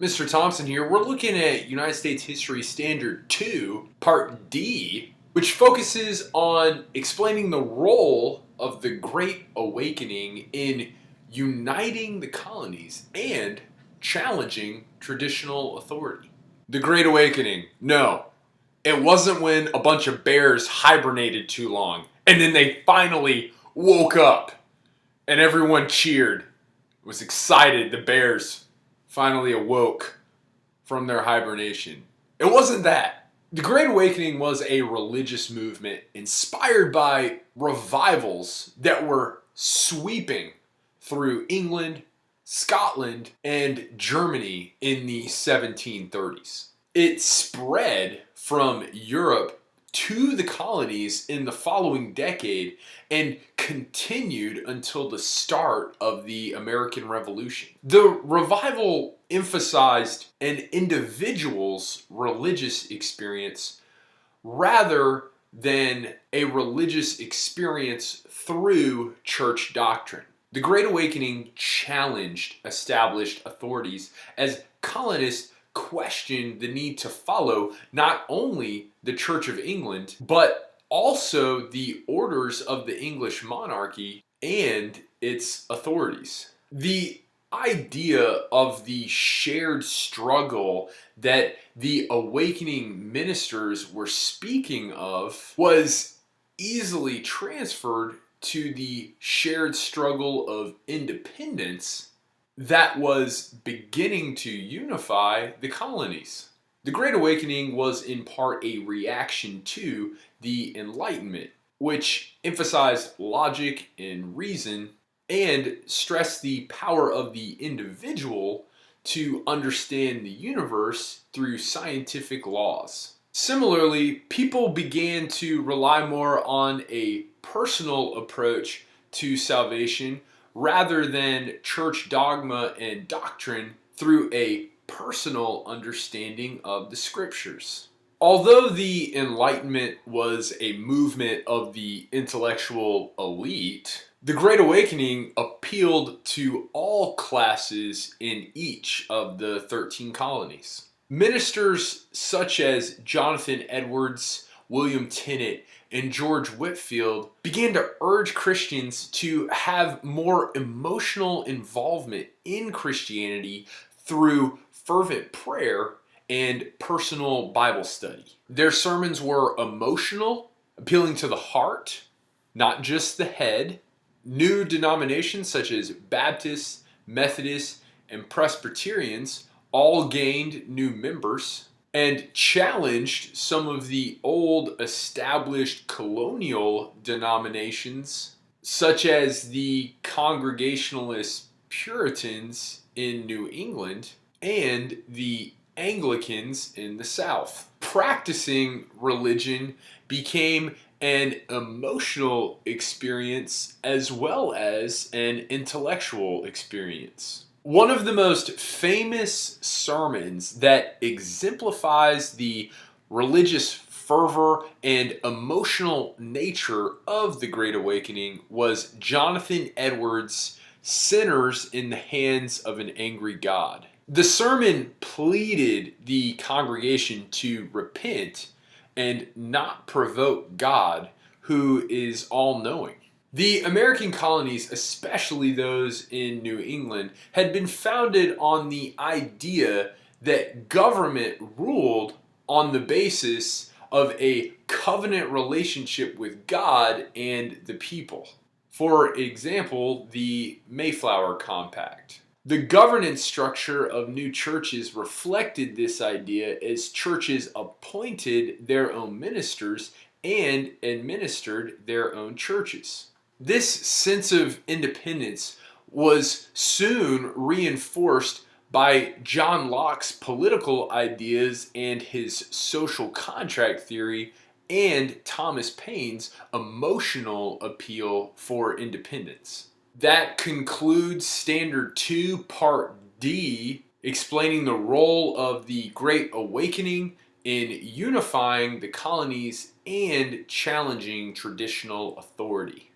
Mr. Thompson here. We're looking at United States History Standard 2, Part D, which focuses on explaining the role of the Great Awakening in uniting the colonies and challenging traditional authority. The Great Awakening. No, it wasn't when a bunch of bears hibernated too long and then they finally woke up and everyone cheered. Was excited. The bears finally awoke from their hibernation. It wasn't that. The Great Awakening was a religious movement inspired by revivals that were sweeping through England, Scotland, and Germany in the 1730s. It spread from Europe to the colonies in the following decade and continued until the start of the American Revolution. The revival emphasized an individual's religious experience rather than a religious experience through church doctrine. The Great Awakening challenged established authorities as colonists questioned the need to follow not only the Church of England, but also the orders of the English monarchy and its authorities. The idea of the shared struggle that the awakening ministers were speaking of was easily transferred to the shared struggle of independence that was beginning to unify the colonies. The Great Awakening was in part a reaction to the Enlightenment, which emphasized logic and reason and stressed the power of the individual to understand the universe through scientific laws. Similarly, people began to rely more on a personal approach to salvation rather than church dogma and doctrine through a personal understanding of the scriptures. Although the Enlightenment was a movement of the intellectual elite, the Great Awakening appealed to all classes in each of the 13 colonies. Ministers such as Jonathan Edwards, William Tennant, and George Whitefield began to urge Christians to have more emotional involvement in Christianity through fervent prayer and personal Bible study. Their sermons were emotional, appealing to the heart, not just the head. New denominations such as Baptists, Methodists, and Presbyterians all gained new members and challenged some of the old established colonial denominations such as the Congregationalist Puritans in New England and the Anglicans in the South. Practicing religion became an emotional experience as well as an intellectual experience. One of the most famous sermons that exemplifies the religious fervor and emotional nature of the Great Awakening was Jonathan Edwards' "Sinners in the Hands of an Angry God." The sermon pleaded the congregation to repent and not provoke God, who is all-knowing. The American colonies, especially those in New England, had been founded on the idea that government ruled on the basis of a covenant relationship with God and the people. For example, the Mayflower Compact. The governance structure of new churches reflected this idea as churches appointed their own ministers and administered their own churches. This sense of independence was soon reinforced by John Locke's political ideas and his social contract theory and Thomas Paine's emotional appeal for independence. That concludes Standard 2, Part D, explaining the role of the Great Awakening in unifying the colonies and challenging traditional authority.